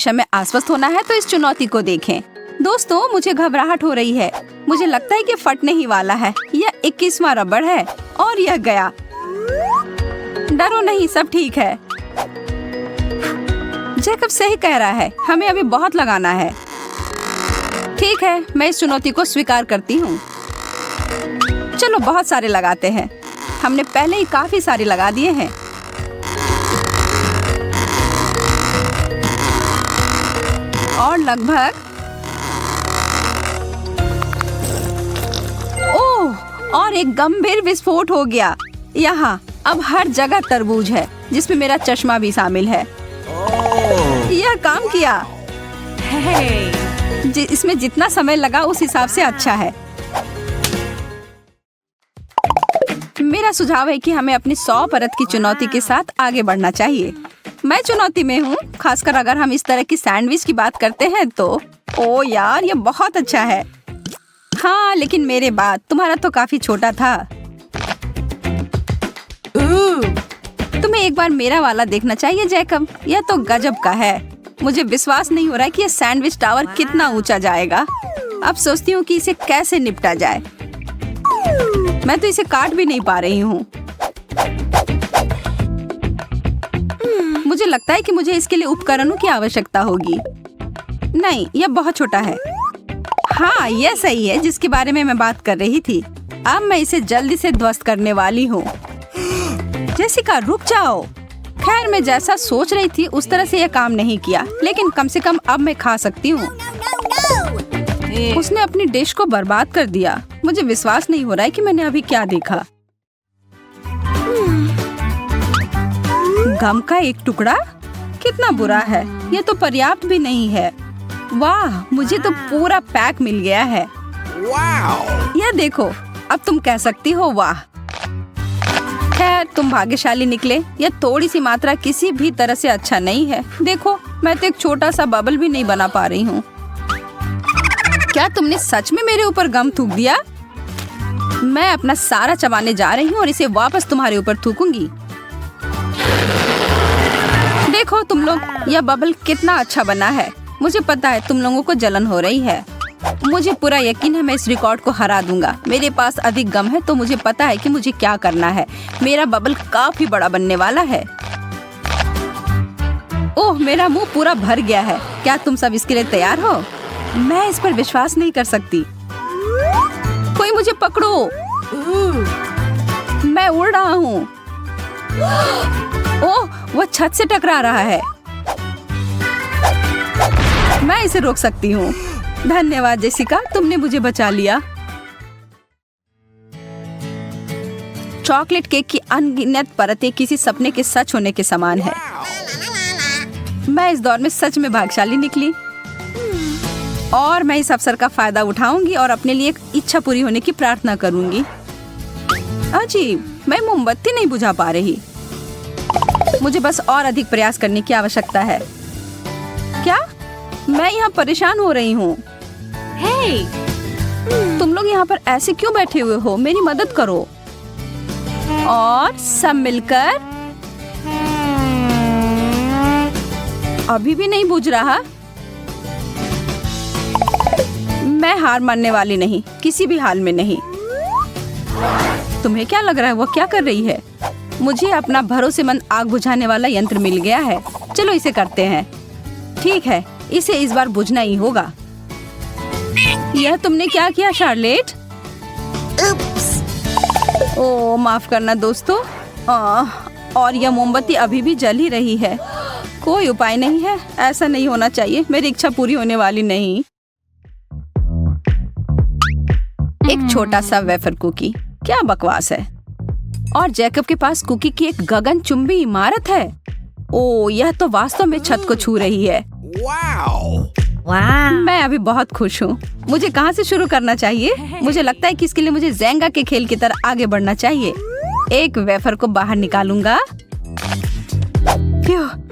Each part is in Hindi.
हमेशा में आश्वस्त होना है तो इस चुनौती को देखें। दोस्तों, मुझे घबराहट हो रही है। मुझे लगता है कि फटने ही वाला है। यह 21वां रबड़ है और यह गया। डरो नहीं, सब ठीक है। जैकब सही कह रहा है, हमें अभी बहुत लगाना है। ठीक है, मैं इस चुनौती को स्वीकार करती हूँ। चलो बहुत सारे लगाते हैं। हमने पहले ही काफी सारे लगा दिए हैं। और लगभग ओह, और एक गंभीर विस्फोट हो गया। यहाँ अब हर जगह तरबूज है, जिसमें मेरा चश्मा भी शामिल है। यह काम किया। इसमें जितना समय लगा उस हिसाब से अच्छा है। मेरा सुझाव है कि हमें अपनी 100 परत की चुनौती के साथ आगे बढ़ना चाहिए। मैं चुनौती में हूँ, खासकर अगर हम इस तरह की सैंडविच की बात करते हैं तो। ओ यार, ये बहुत अच्छा है। हाँ, लेकिन मेरे बाद तुम्हारा तो काफी छोटा था। तुम्हें एक बार मेरा वाला देखना चाहिए जैकब। यह तो गजब का है। मुझे विश्वास नहीं हो रहा है कि यह सैंडविच टावर कितना ऊंचा जाएगा। अब सोचती हूँ कि इसे कैसे निपटा जाए। मैं तो इसे काट भी नहीं पा रही हूँ। मुझे लगता है कि मुझे इसके लिए उपकरणों की आवश्यकता होगी। नहीं, यह बहुत छोटा है। हाँ, यह सही है जिसके बारे में मैं बात कर रही थी। अब मैं इसे जल्दी से ध्वस्त करने वाली हूँ। जेसिका, रुक जाओ। खैर, मैं जैसा सोच रही थी उस तरह से यह काम नहीं किया, लेकिन कम से कम अब मैं खा सकती हूँ। उसने अपनी डिश को बर्बाद कर दिया। मुझे विश्वास नहीं हो रहा है कि मैंने अभी क्या देखा। गम का एक टुकड़ा? कितना बुरा है। यह तो पर्याप्त भी नहीं है। वाह, मुझे तो पूरा पैक मिल गया है। यह देखो, अब तुम कह सकती हो वाह। खैर, तुम भाग्यशाली निकले। यह थोड़ी सी मात्रा किसी भी तरह से अच्छा नहीं है। देखो, मैं तो एक छोटा सा बबल भी नहीं बना पा रही हूँ। क्या तुमने सच में मेरे ऊपर गम थूक दिया? मैं अपना सारा चबाने जा रही हूँ और इसे वापस तुम्हारे ऊपर थूकूंगी। देखो तुम लोग, यह बबल कितना अच्छा बना है। मुझे पता है तुम लोगों को जलन हो रही है। मुझे पूरा यकीन है मैं इस रिकॉर्ड को हरा दूंगा। मेरे पास अधिक गम है तो मुझे पता है कि मुझे क्या करना है। मेरा बबल काफी बड़ा बनने वाला है। ओह, मेरा मुंह पूरा भर गया है। क्या तुम सब इसके लिए तैयार हो? मैं इस पर विश्वास नहीं कर सकती। कोई मुझे पकड़ो। मैं उड़ रहा हूँ। ओह, वो छत से टकरा रहा है। मैं इसे रोक सकती हूँ। धन्यवाद जेसिका, तुमने मुझे बचा लिया। चॉकलेट केक की अनगिनत परतें किसी सपने के सच होने के समान है। मैं इस दौर में सच में भाग्यशाली निकली और मैं इस अवसर का फायदा उठाऊंगी और अपने लिए एक इच्छा पूरी होने की प्रार्थना करूंगी। अजीब, मैं मोमबत्ती नहीं बुझा पा रही। मुझे बस और अधिक प्रयास करने की आवश्यकता है। क्या? मैं यहाँ परेशान हो रही हूँ। तुम लोग यहाँ पर ऐसे क्यों बैठे हुए हो? मेरी मदद करो। और सब मिलकर। अभी भी नहीं बुझ रहा। मैं हार मानने वाली नहीं, किसी भी हाल में नहीं। तुम्हें क्या लग रहा है वो क्या कर रही है? मुझे अपना भरोसेमंद आग बुझाने वाला यंत्र मिल गया है। चलो इसे करते हैं। ठीक है, इसे इस बार बुझना ही होगा। यह तुमने क्या किया शार्लेट? ओह, माफ करना दोस्तों। और यह मोमबत्ती अभी भी जल ही रही है। कोई उपाय नहीं है, ऐसा नहीं होना चाहिए। मेरी इच्छा पूरी होने वाली नहीं। एक छोटा सा वेफर कुकी, क्या बकवास है। और जैकब के पास कुकी की एक गगनचुंबी इमारत है। ओह, यह तो वास्तव में छत को छू रही है। मैं अभी बहुत खुश हूँ। मुझे कहाँ से शुरू करना चाहिए? मुझे लगता है कि इसके लिए मुझे ज़ेंगा के खेल की तरह आगे बढ़ना चाहिए। एक वेफर को बाहर निकालूंगा।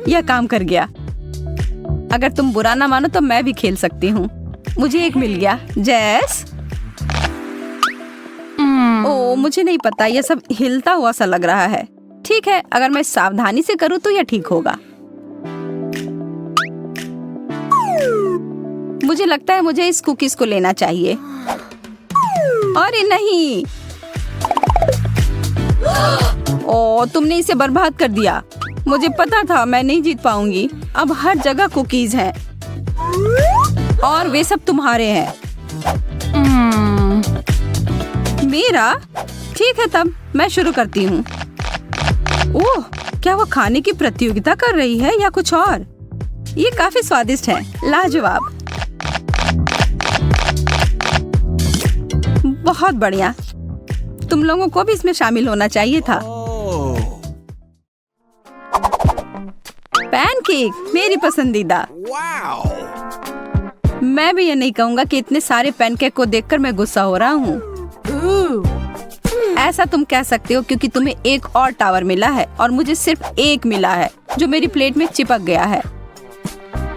यह काम कर गया। अगर तुम बुरा ना मानो तो मैं भी खेल सकती हूँ। मुझे एक मिल गया। जैस। ओह, मुझे नहीं पता, यह सब हिलता हुआ सा लग रहा है। ठीक है, अगर मैं सावधानी से करूँ तो यह ठीक होगा। मुझे लगता है मुझे इस कुकीज को लेना चाहिए। अरे नहीं, ओ तुमने इसे बर्बाद कर दिया। मुझे पता था मैं नहीं जीत पाऊंगी। अब हर जगह कुकीज हैं और वे सब तुम्हारे हैं। मेरा? ठीक है, तब मैं शुरू करती हूँ। ओह, क्या वो खाने की प्रतियोगिता कर रही है या कुछ और? ये काफी स्वादिष्ट है, लाजवाब। बहुत बढ़िया, तुम लोगों को भी इसमें शामिल होना चाहिए था। पैनकेक मेरी पसंदीदा। मैं भी ये नहीं कहूँगा कि इतने सारे पैनकेक को देखकर मैं गुस्सा हो रहा हूँ। ऐसा तुम कह सकते हो क्योंकि तुम्हें एक और टावर मिला है और मुझे सिर्फ एक मिला है जो मेरी प्लेट में चिपक गया है।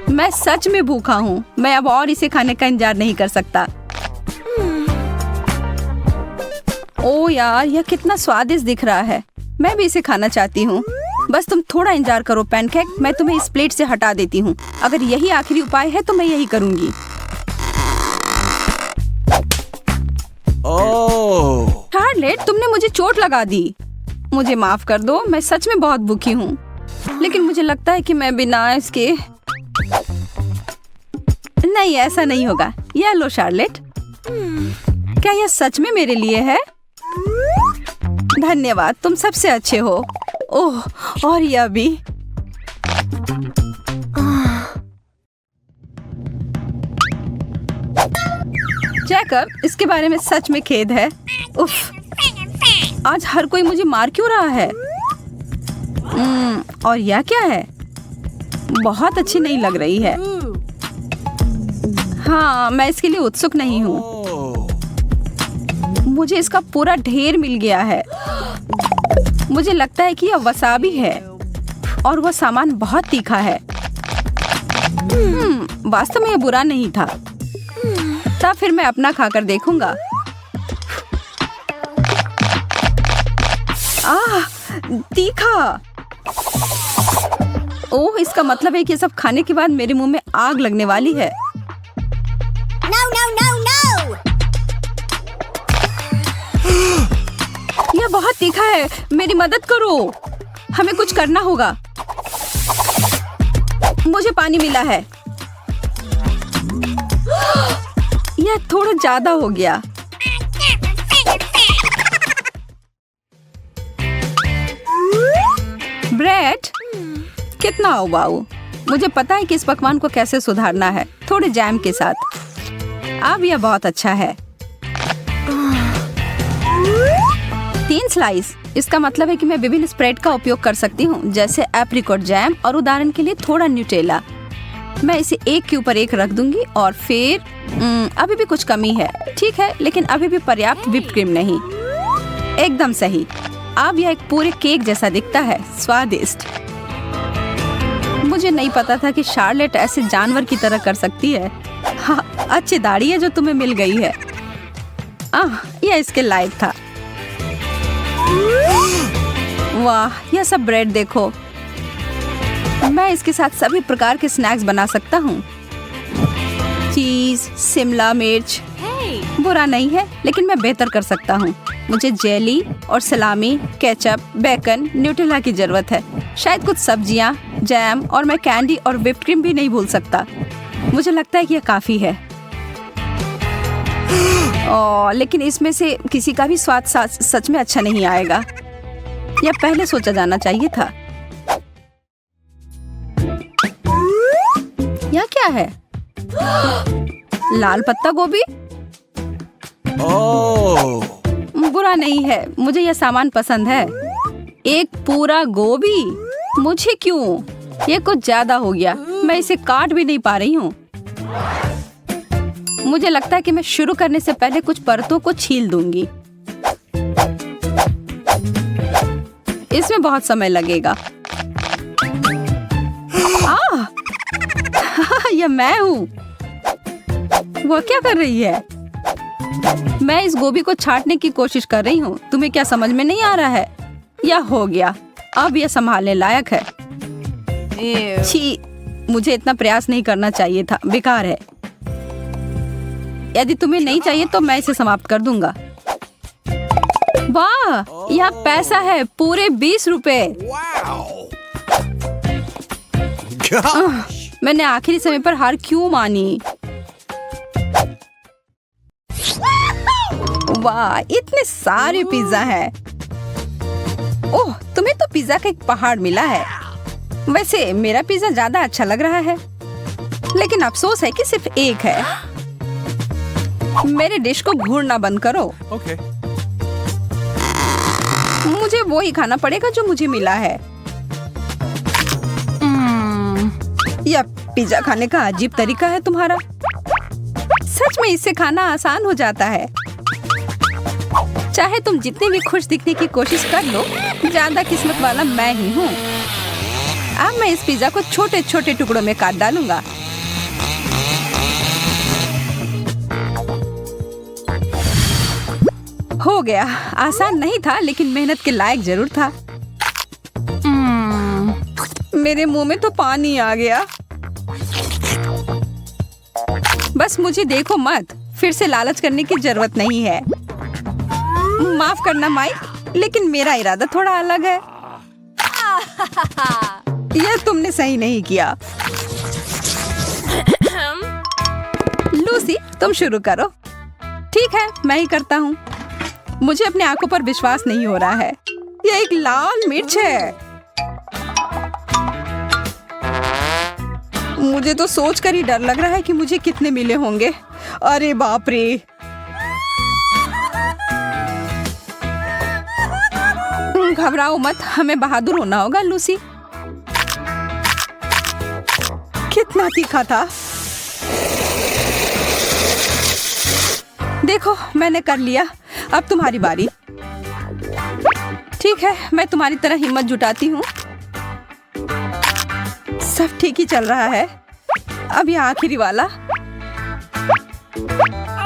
मैं सच में भूखा हूँ। मैं अब और इसे खाने का इंतजार नहीं कर सकता। ओ यार, यह कितना स्वादिष्ट दिख रहा है। मैं भी इसे खाना चाहती हूँ। बस तुम थोड़ा इंतजार करो पैनकेक, मैं तुम्हें इस प्लेट से हटा देती हूँ। अगर यही आखिरी उपाय है तो मैं यही करूँगी। शार्लेट, तुमने मुझे चोट लगा दी। मुझे माफ कर दो, मैं सच में बहुत भूखी हूँ। लेकिन मुझे लगता है कि मैं बिना इसके नहीं, ऐसा नहीं होगा। यह लो शार्लेट। क्या यह सच में मेरे लिए है? धन्यवाद, तुम सबसे अच्छे हो। ओह, और यह भी। जैकब, इसके बारे में सच में खेद है। उफ, आज हर कोई मुझे मार क्यों रहा है? और यह क्या है? बहुत अच्छी नहीं लग रही है। हाँ, मैं इसके लिए उत्सुक नहीं हूँ। मुझे इसका पूरा ढेर मिल गया है। मुझे लगता है कि यह वसाबी है और वह सामान बहुत तीखा है। वास्तव में यह बुरा नहीं था। तब फिर मैं अपना खाकर देखूंगा। तीखा। ओह, इसका मतलब है कि ये सब खाने के बाद मेरे मुंह में आग लगने वाली है। No, no, no, no! यह बहुत तीखा है। मेरी मदद करो। हमें कुछ करना होगा। मुझे पानी मिला है। यह थोड़ा ज्यादा हो गया। ब्रेड, कितना उबाऊ। मुझे पता है कि इस पकवान को कैसे सुधारना है, थोड़े जैम के साथ। अब यह बहुत अच्छा है। 3 स्लाइस। इसका मतलब है कि मैं विभिन्न स्प्रेड का उपयोग कर सकती हूँ, जैसे एप्रिकॉट जैम और उदाहरण के लिए थोड़ा न्यूटेला। मैं इसे एक के ऊपर एक रख दूंगी और फिर अभी भी कुछ कमी है, ठीक है, लेकिन अभी भी पर्याप्त व्हिप्ड क्रीम नहीं। एकदम सही। अब यह एक पूरे केक जैसा दिखता है, स्वादिष्ट। मुझे नहीं पता था कि शार्लेट ऐसे जानवर की तरह कर सकती है। हाँ, अच्छी दाढ़ी है जो तुम्हें मिल गई है। यह इसके लायक था। वाह, यह सब ब्रेड देखो। मैं इसके साथ सभी प्रकार के स्नैक्स बना सकता हूँ। चीज, शिमला मिर्च। बुरा नहीं है, लेकिन मैं बेहतर कर सकता हूँ। मुझे जेली और सलामी, केचप, बेकन, न्यूटेला की जरूरत है। शायद कुछ सब्जियाँ, जैम और मैं कैंडी और व्हिप्ड क्रीम भी नहीं भूल सकता। मुझे लगता है कि यह काफी है। लेकिन इसमें से किसी का भी स्वाद सच में अच्छा नहीं आएगा। यह पहले सोचा जाना चाहिए था। यह क्या है? लाल पत्ता गोभी? बुरा नहीं है, मुझे यह सामान पसंद है। एक पूरा गोभी? मुझे क्यों? ये कुछ ज्यादा हो गया। मैं इसे काट भी नहीं पा रही हूँ। मुझे लगता है कि मैं शुरू करने से पहले कुछ परतों को छील दूंगी। इसमें बहुत समय लगेगा। यह मैं हूँ। वह क्या कर रही है? मैं इस गोभी को छांटने की कोशिश कर रही हूँ। तुम्हें क्या समझ में नहीं आ रहा है? यह हो गया। अब यह संभालने लायक है। छी, मुझे इतना प्रयास नहीं करना चाहिए था। बेकार है। यदि तुम्हें नहीं चाहिए तो मैं इसे समाप्त कर दूंगा। वाह, यह पैसा है, पूरे 20 रुपए। मैंने आखिरी समय पर हार क्यों मानी? वाह, इतने सारे पिज्जा हैं। ओह, तुम्हें तो पिज्जा का एक पहाड़ मिला है। वैसे मेरा पिज्जा ज्यादा अच्छा लग रहा है, लेकिन अफसोस है कि सिर्फ एक है। मेरे डिश को घूरना बंद करो। Okay. मुझे वो ही खाना पड़ेगा जो मुझे मिला है। यह पिज्जा खाने का अजीब तरीका है तुम्हारा। सच में इससे खाना आसान हो जाता है। चाहे तुम जितने भी खुश दिखने की कोशिश कर लो, ज्यादा किस्मत वाला मैं ही हूँ। अब मैं इस पिज्जा को छोटे छोटे टुकड़ों में काट डालूंगा। हो गया। आसान नहीं था, लेकिन मेहनत के लायक जरूर था। मेरे मुंह में तो पानी आ गया। बस मुझे देखो मत, फिर से लालच करने की जरूरत नहीं है। माफ करना माइक, लेकिन मेरा इरादा थोड़ा अलग है। यह तुमने सही नहीं किया। लूसी, तुम शुरू करो। ठीक है, मैं ही करता हूँ। मुझे अपने आंखों पर विश्वास नहीं हो रहा है। यह एक लाल मिर्च है। मुझे तो सोचकर ही डर लग रहा है कि मुझे कितने मिले होंगे। अरे बाप रे। घबराओ मत, हमें बहादुर होना होगा लूसी। कितना तीखा था। देखो, मैंने कर लिया। अब तुम्हारी बारी। ठीक है, मैं तुम्हारी तरह हिम्मत जुटाती हूँ। सब ठीक ही चल रहा है। अब यह आखिरी वाला।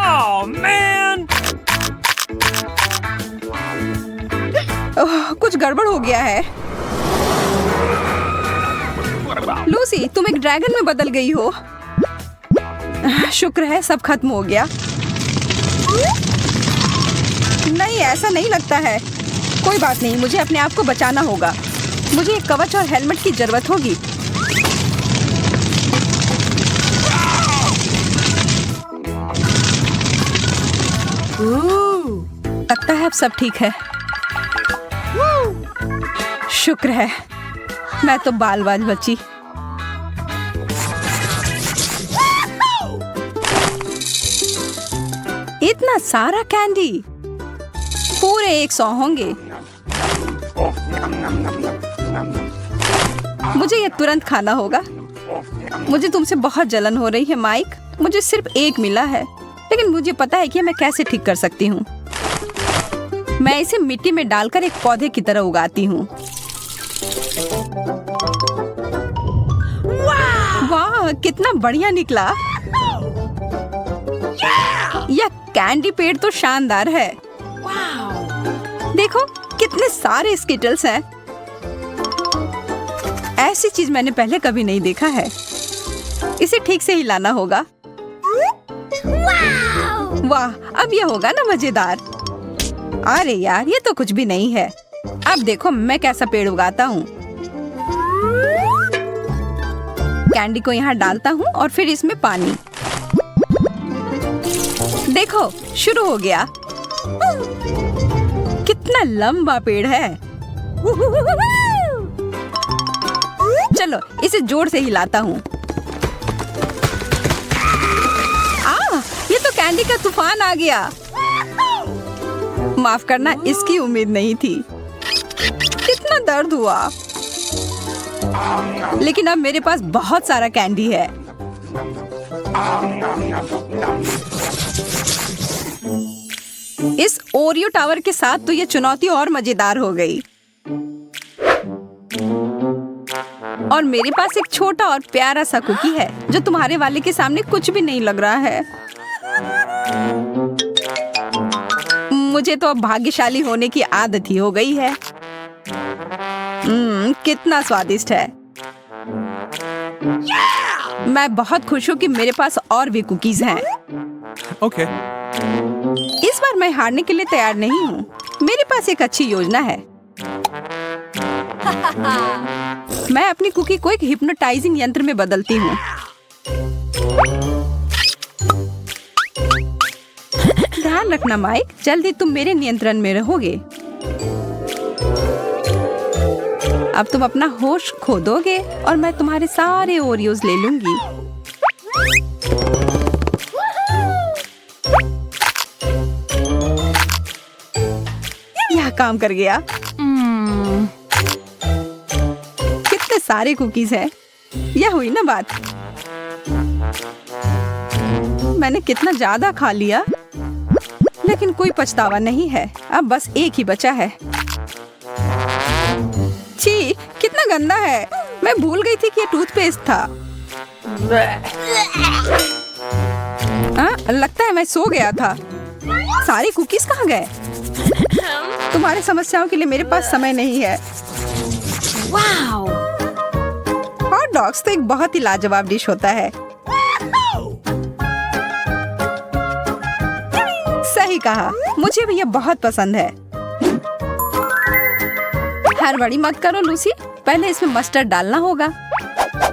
Oh man! कुछ गड़बड़ हो गया है। लूसी, तुम एक ड्रैगन में बदल गई हो। शुक्र है सब खत्म हो गया। नहीं, ऐसा नहीं लगता है। कोई बात नहीं, मुझे अपने आप को बचाना होगा। मुझे एक कवच और हेलमेट की जरूरत होगी। लगता है अब सब ठीक है। शुक्र है, मैं तो बाल-बाल बची। इतना सारा कैंडी, पूरे 100 होंगे। मुझे ये तुरंत खाना होगा। मुझे तुमसे बहुत जलन हो रही है माइक। मुझे सिर्फ एक मिला है, लेकिन मुझे पता है कि मैं कैसे ठीक कर सकती हूँ। मैं इसे मिट्टी में डालकर एक पौधे की तरह उगाती हूँ। वाह, कितना बढ़िया निकला। यह कैंडी पेड़ तो शानदार है। देखो, कितने सारे स्किटल्स हैं। ऐसी चीज मैंने पहले कभी नहीं देखा है। इसे ठीक से हिलाना होगा। वाह, अब यह होगा ना मजेदार। अरे यार, ये तो कुछ भी नहीं है। अब देखो मैं कैसा पेड़ उगाता हूँ। कैंडी को यहाँ डालता हूँ और फिर इसमें पानी। देखो, शुरू हो गया। कितना लंबा पेड़ है। चलो, इसे जोर से हिलाता हूँ। ये तो कैंडी का तूफान आ गया। माफ करना, इसकी उम्मीद नहीं थी। कितना दर्द हुआ। लेकिन अब मेरे पास बहुत सारा कैंडी है। इस ओरियो टावर के साथ तो ये चुनौती और मजेदार हो गई। और मेरे पास एक छोटा और प्यारा सा कुकी है जो तुम्हारे वाले के सामने कुछ भी नहीं लग रहा है। मुझे तो अब भाग्यशाली होने की आदत ही हो गई है। कितना स्वादिष्ट है। मैं बहुत खुश हूँ कि मेरे पास और भी कुकीज हैं। Okay. इस बार मैं हारने के लिए तैयार नहीं हूँ। मेरे पास एक अच्छी योजना है। मैं अपनी कुकी को एक हिप्नोटाइजिंग यंत्र में बदलती हूँ। ध्यान रखना माइक, जल्दी तुम मेरे नियंत्रण में रहोगे। अब तुम अपना होश खो दोगे और मैं तुम्हारे सारे ओरियोज ले लूंगी। यह काम कर गया। कितने सारे कुकीज हैं। यह हुई ना बात। मैंने कितना ज्यादा खा लिया, लेकिन कोई पछतावा नहीं है। अब बस एक ही बचा है। छी, कितना गंदा है। मैं भूल गई थी कि ये टूथपेस्ट था। लगता है मैं सो गया था। सारी कुकीज कहाँ गए? तुम्हारी समस्याओं के लिए मेरे पास समय नहीं है। Wow! हॉट डॉग्स तो एक बहुत ही लाजवाब डिश होता है। सही कहा, मुझे भी ये बहुत पसंद है। हड़बड़ी मत करो लूसी, पहले इसमें मस्टर्ड डालना होगा।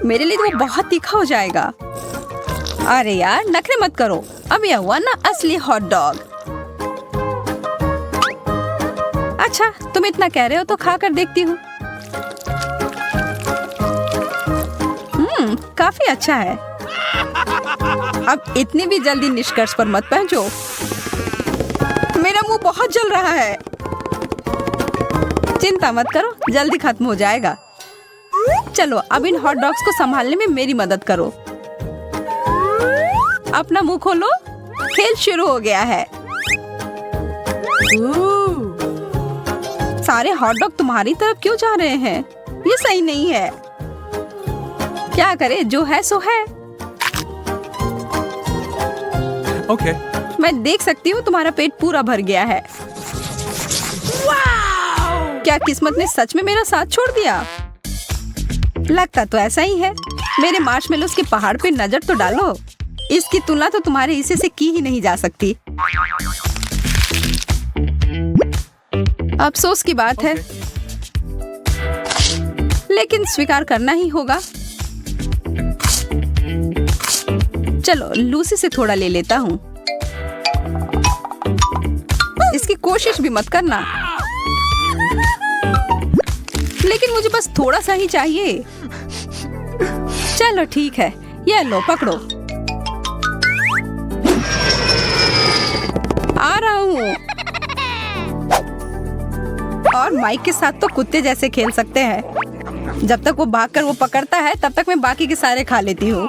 मेरे लिए तो वो बहुत तीखा हो जाएगा। अरे यार, नखरे मत करो। अब यह हुआ ना असली हॉट डॉग। अच्छा, तुम इतना कह रहे हो तो खा कर देखती हूँ। काफी अच्छा है। अब इतनी भी जल्दी निष्कर्ष पर मत पहुंचो। मेरा मुंह बहुत जल रहा है। चिंता मत करो, जल्दी खत्म हो जाएगा। चलो अब इन हॉट डॉग्स को संभालने में मेरी मदद करो। अपना मुंह खोलो, खेल शुरू हो गया है। सारे हॉट डॉग तुम्हारी तरफ क्यों जा रहे हैं? ये सही नहीं है। क्या करे, जो है सो है। Okay. मैं देख सकती हूँ तुम्हारा पेट पूरा भर गया है। क्या किस्मत ने सच में मेरा साथ छोड़ दिया? लगता तो ऐसा ही है। मेरे मार्शमेलोस के पहाड़ पे नजर तो डालो। इसकी तुलना तो तुम्हारे हिस्से से की ही नहीं जा सकती। अफसोस की बात है, लेकिन स्वीकार करना ही होगा। चलो लूसी से थोड़ा ले लेता हूँ। इसकी कोशिश भी मत करना, लेकिन मुझे बस थोड़ा सा ही चाहिए। चलो ठीक है, ये लो पकड़ो। आ रहा हूँ। और माइक के साथ तो कुत्ते जैसे खेल सकते हैं। जब तक वो भागकर वो पकड़ता है, तब तक मैं बाकी के सारे खा लेती हूँ।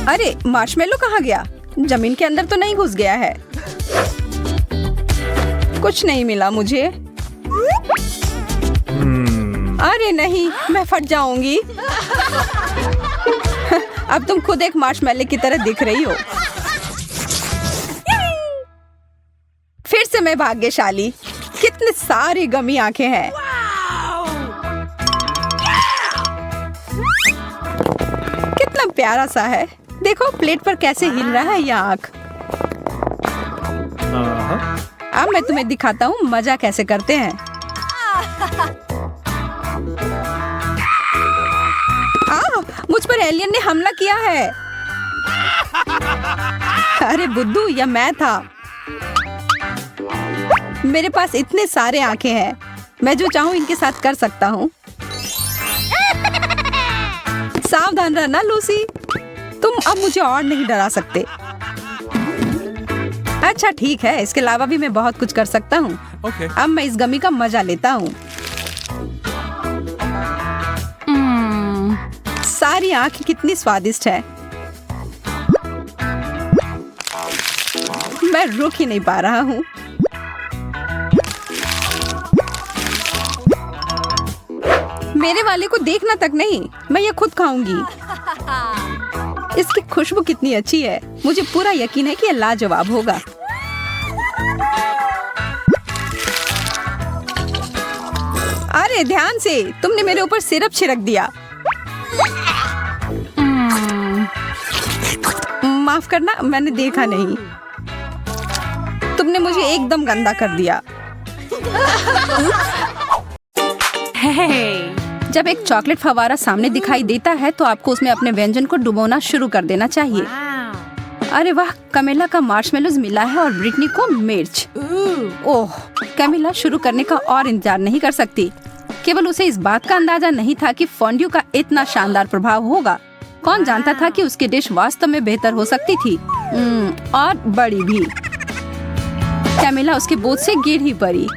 अरे मार्शमेलो कहाँ गया? जमीन के अंदर तो नहीं घुस गया है? कुछ नहीं मिला मुझे। अरे नहीं, मैं फट जाऊंगी। अब तुम खुद एक मार्शमेलो की तरह दिख रही हो। फिर से मैं भाग्यशाली। कितने सारी गमी आंखें हैं। कितना प्यारा सा है। देखो प्लेट पर कैसे हिल रहा है यह आंख। अब मैं तुम्हें दिखाता हूँ मजा कैसे करते हैं। मुझ पर एलियन ने हमला किया है। अरे बुद्धू, यह मैं था। मेरे पास इतने सारे आंखें हैं। मैं जो चाहूँ इनके साथ कर सकता हूँ। सावधान रहना लूसी, तुम अब मुझे और नहीं डरा सकते। अच्छा ठीक है, इसके अलावा भी मैं बहुत कुछ कर सकता हूँ। Okay. अब मैं इस गमी का मजा लेता हूँ। सारी आंखें कितनी स्वादिष्ट है। मैं रुक ही नहीं पा रहा हूँ। मेरे वाले को देखना तक नहीं, मैं ये खुद खाऊंगी। इसकी खुशबू कितनी अच्छी है। मुझे पूरा यकीन है कि ये लाजवाब होगा। अरे ध्यान से, तुमने मेरे ऊपर सिरप छिड़क दिया। माफ करना, मैंने देखा नहीं। तुमने मुझे एकदम गंदा कर दिया। Hey. जब एक चॉकलेट फवारा सामने दिखाई देता है तो आपको उसमें अपने व्यंजन को डुबोना शुरू कर देना चाहिए। Wow. अरे वाह, कमिला का मार्शमेलोज मिला है और ब्रिटनी को मिर्च। ओह, कमिला शुरू करने का और इंतजार नहीं कर सकती। केवल उसे इस बात का अंदाजा नहीं था कि फोंड्यू का इतना शानदार प्रभाव होगा। कौन जानता था कि उसकी डिश वास्तव में बेहतर हो सकती थी, और बड़ी भी। कैमिला उसके बोझ से गिर ही पड़ी।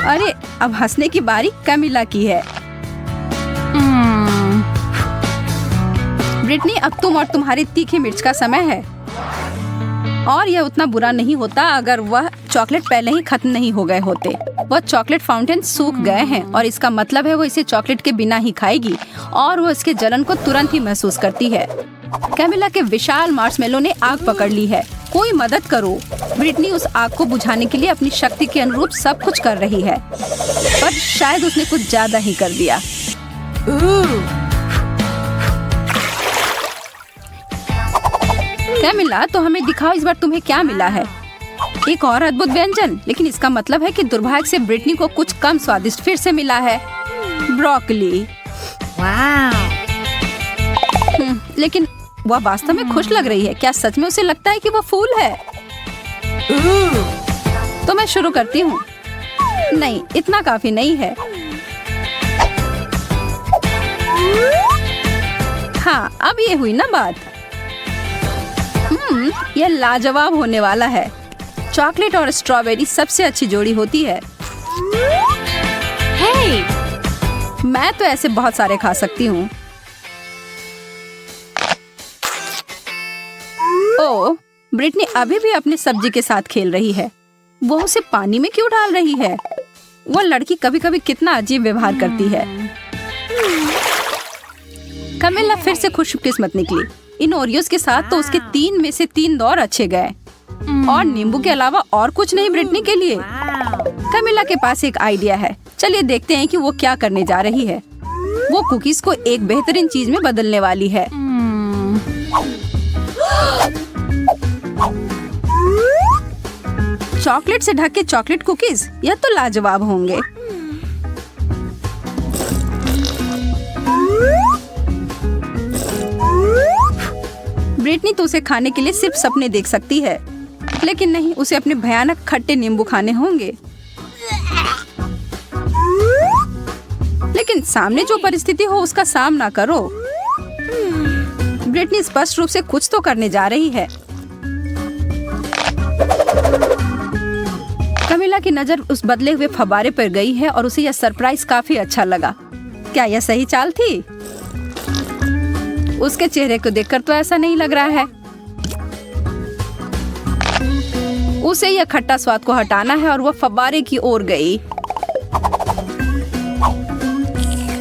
अरे, अब हंसने की बारी कैमिला की है। ब्रिटनी, अब तुम और तुम्हारी तीखी मिर्च का समय है। और यह उतना बुरा नहीं होता अगर वह चॉकलेट पहले ही खत्म नहीं हो गए होते। वह चॉकलेट फाउंटेन सूख गए हैं और इसका मतलब है वो इसे चॉकलेट के बिना ही खाएगी और वो इसके जलन को तुरंत ही महसूस करती है। कैमिला के विशाल मार्शमेलो ने आग पकड़ ली है। कोई मदद करो। ब्रिटनी उस आग को बुझाने के लिए अपनी शक्ति के अनुरूप सब कुछ कर रही है, पर शायद उसने कुछ ज्यादा ही कर दिया। कैमिला, तो हमें दिखाओ इस बार तुम्हें क्या मिला है। एक और अद्भुत व्यंजन, लेकिन इसका मतलब है कि दुर्भाग्य से ब्रिटनी को कुछ कम स्वादिष्ट फिर से मिला है, ब्रोकली। Wow. लेकिन वह वास्तव में खुश लग रही है। क्या सच में उसे लगता है कि वह फूल है? तो मैं शुरू करती हूँ। नहीं, इतना काफी नहीं है। हाँ, अब ये हुई ना बात। यह लाजवाब होने वाला है। चॉकलेट और स्ट्रॉबेरी सबसे अच्छी जोड़ी होती है। Hey. मैं तो ऐसे बहुत सारे खा सकती हूँ। ओह, ब्रिटनी अभी भी अपनी सब्जी के साथ खेल रही है। वो उसे पानी में क्यों डाल रही है? वो लड़की कभी कभी कितना अजीब व्यवहार करती है। कमिला फिर से खुशकिस्मत निकली। इन ओरियोस के साथ तो उसके 3 में से 3 दौर अच्छे गए, और नींबू के अलावा और कुछ नहीं ब्रिटनी के लिए। कमिला के पास एक आइडिया है। चलिए देखते हैं कि वो क्या करने जा रही है। वो कुकीज को एक बेहतरीन चीज में बदलने वाली है। चॉकलेट से ढके चॉकलेट कुकीज, यह तो लाजवाब होंगे। ब्रिटनी तो उसे खाने के लिए सिर्फ सपने देख सकती है, लेकिन नहीं, उसे अपने भयानक खट्टे नींबू खाने होंगे। लेकिन सामने जो परिस्थिति हो उसका सामना करो। ब्रिटनी स्पष्ट रूप से कुछ तो करने जा रही है। कमिला की नजर उस बदले हुए फव्वारे पर गई है और उसे यह सरप्राइज काफी अच्छा लगा। क्या यह सही चाल थी? उसके चेहरे को देखकर तो ऐसा नहीं लग रहा है। उसे यह खट्टा स्वाद को हटाना है और वह फव्वारे की ओर गई,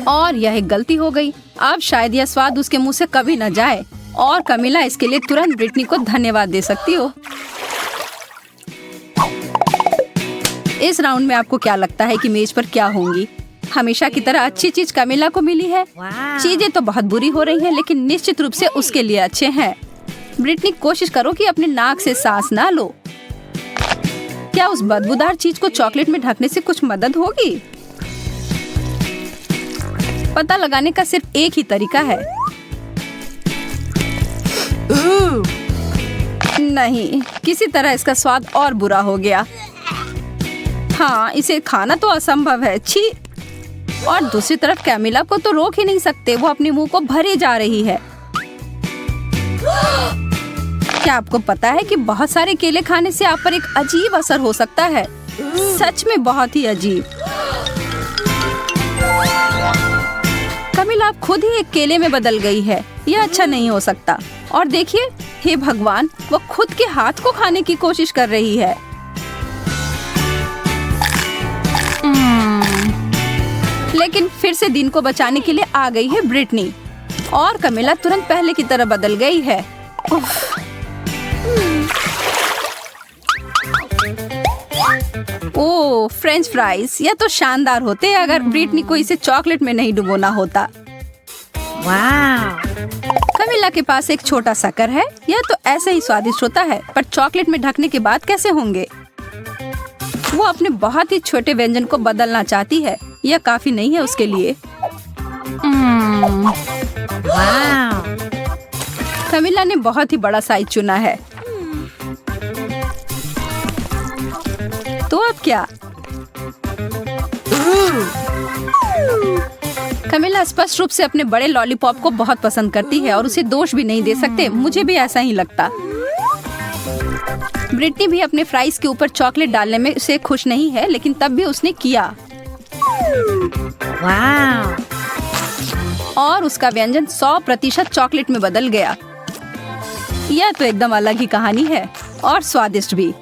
और यह एक गलती हो गई। अब शायद यह स्वाद उसके मुंह से कभी न जाए, और कमिला इसके लिए तुरंत ब्रिटनी को धन्यवाद दे सकती हो। इस राउंड में आपको क्या लगता है कि मेज पर क्या होंगी? हमेशा की तरह अच्छी चीज कमिला को मिली है। Wow. चीजें तो बहुत बुरी हो रही हैं, लेकिन निश्चित रूप से उसके लिए अच्छे हैं। ब्रिटनी, कोशिश करो कि अपने नाक से सांस ना लो। क्या उस बदबूदार चीज को चॉकलेट में ढकने से कुछ मदद होगी? पता लगाने का सिर्फ एक ही तरीका है। नहीं, किसी तरह इसका स्वाद और बुरा हो गया। हाँ, इसे खाना तो असंभव है। छी। और दूसरी तरफ कैमिला को तो रोक ही नहीं सकते, वो अपने मुंह को भरे जा रही है। क्या आपको पता है कि बहुत सारे केले खाने से आप पर एक अजीब असर हो सकता है? सच में बहुत ही अजीब। कमिला खुद ही एक केले में बदल गई है। यह अच्छा नहीं हो सकता। और देखिए, हे भगवान, वो खुद के हाथ को खाने की कोशिश कर रही है। लेकिन फिर से दिन को बचाने के लिए आ गई है ब्रिटनी, और कमिला तुरंत पहले की तरह बदल गई है। ओह, फ्रेंच फ्राइज, यह तो शानदार होते अगर ब्रिटनी को इसे चॉकलेट में नहीं डुबोना होता। Wow. कमिला के पास एक छोटा शक्कर है। यह तो ऐसे ही स्वादिष्ट होता है, पर चॉकलेट में ढकने के बाद कैसे होंगे? वो अपने बहुत ही छोटे व्यंजन को बदलना चाहती है। यह काफी नहीं है उसके लिए। Wow. कमिला ने बहुत ही बड़ा साइज चुना है। तो अब क्या? कमिला स्पष्ट रूप से अपने बड़े लॉलीपॉप को बहुत पसंद करती है और उसे दोष भी नहीं दे सकते। मुझे भी ऐसा ही लगता। ब्रिटनी भी अपने फ्राइज के ऊपर चॉकलेट डालने में उसे खुश नहीं है, लेकिन तब भी उसने किया। Wow. और उसका व्यंजन 100% चॉकलेट में बदल गया। यह तो एकदम अलग ही कहानी है और स्वादिष्ट भी।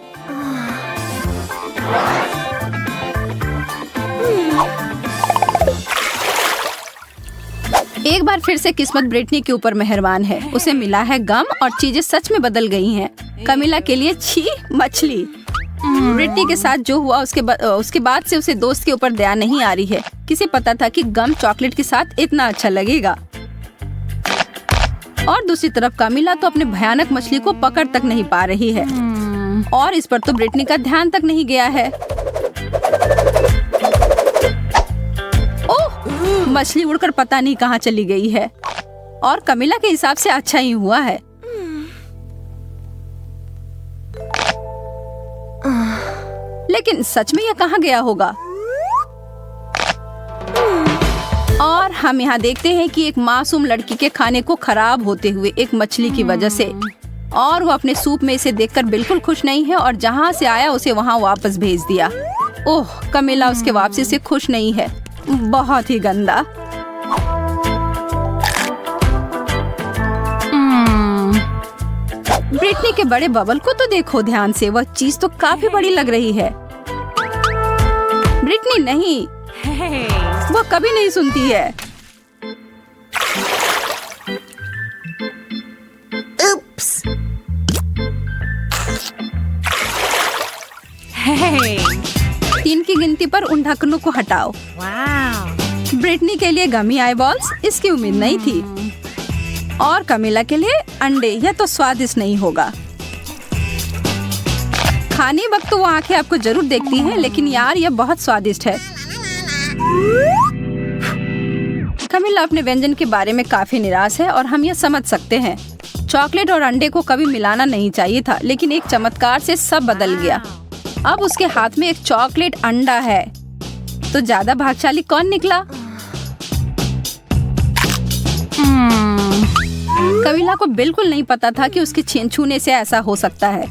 एक बार फिर से किस्मत ब्रिटनी के ऊपर मेहरबान है। उसे मिला है गम और चीजें सच में बदल गई हैं। कमिला के लिए छी मछली। ब्रिटनी के साथ जो हुआ उसके बाद से उसे दोस्त के ऊपर दया नहीं आ रही है। किसे पता था कि गम चॉकलेट के साथ इतना अच्छा लगेगा। और दूसरी तरफ कमिला तो अपने भयानक मछली को पकड़ तक नहीं पा रही है और इस पर तो ब्रिटनी का ध्यान तक नहीं गया है। ओह, मछली उड़कर पता नहीं कहाँ चली गई है और कमिला के हिसाब से अच्छा ही हुआ है। लेकिन सच में यह कहाँ गया होगा? और हम यहाँ देखते हैं कि एक मासूम लड़की के खाने को खराब होते हुए एक मछली की वजह से, और वो अपने सूप में इसे देखकर बिल्कुल खुश नहीं है और जहाँ से आया उसे वहाँ वापस भेज दिया। ओह, कमिला उसके वापसी से खुश नहीं है। बहुत ही गंदा। ब्रिटनी के बड़े बबल को तो देखो ध्यान से। वह चीज तो काफी बड़ी लग रही है। ब्रिटनी नहीं, वह कभी नहीं सुनती है। Oops. Hey. 3 की गिनती पर उन ढक्कनों को हटाओ। Wow. ब्रिटनी के लिए गमी आई बॉल्स, इसकी उम्मीद नहीं थी। और कमिला के लिए अंडे। यह तो स्वादिष्ट नहीं होगा। खाने वक्त तो वो आंखें आपको जरूर देखती हैं, लेकिन यार यह बहुत स्वादिष्ट है। कमिला अपने व्यंजन के बारे में काफी निराश है और हम यह समझ सकते हैं। चॉकलेट और अंडे को कभी मिलाना नहीं चाहिए था, लेकिन एक चमत्कार से सब बदल गया। अब उसके हाथ में एक चॉकलेट अंडा है। तो ज्यादा भाग्यशाली कौन निकला? कमिला को बिल्कुल नहीं पता था कि उसके छूने से ऐसा हो सकता है,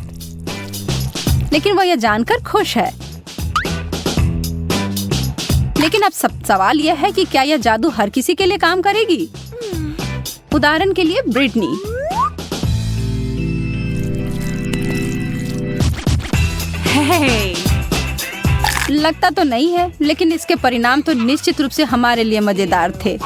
लेकिन वह यह जानकर खुश है। लेकिन अब सवाल यह है कि क्या यह जादू हर किसी के लिए काम करेगी? उदाहरण के लिए ब्रिटनी। Hey. लगता तो नहीं है, लेकिन इसके परिणाम तो निश्चित रूप से हमारे लिए मजेदार थे।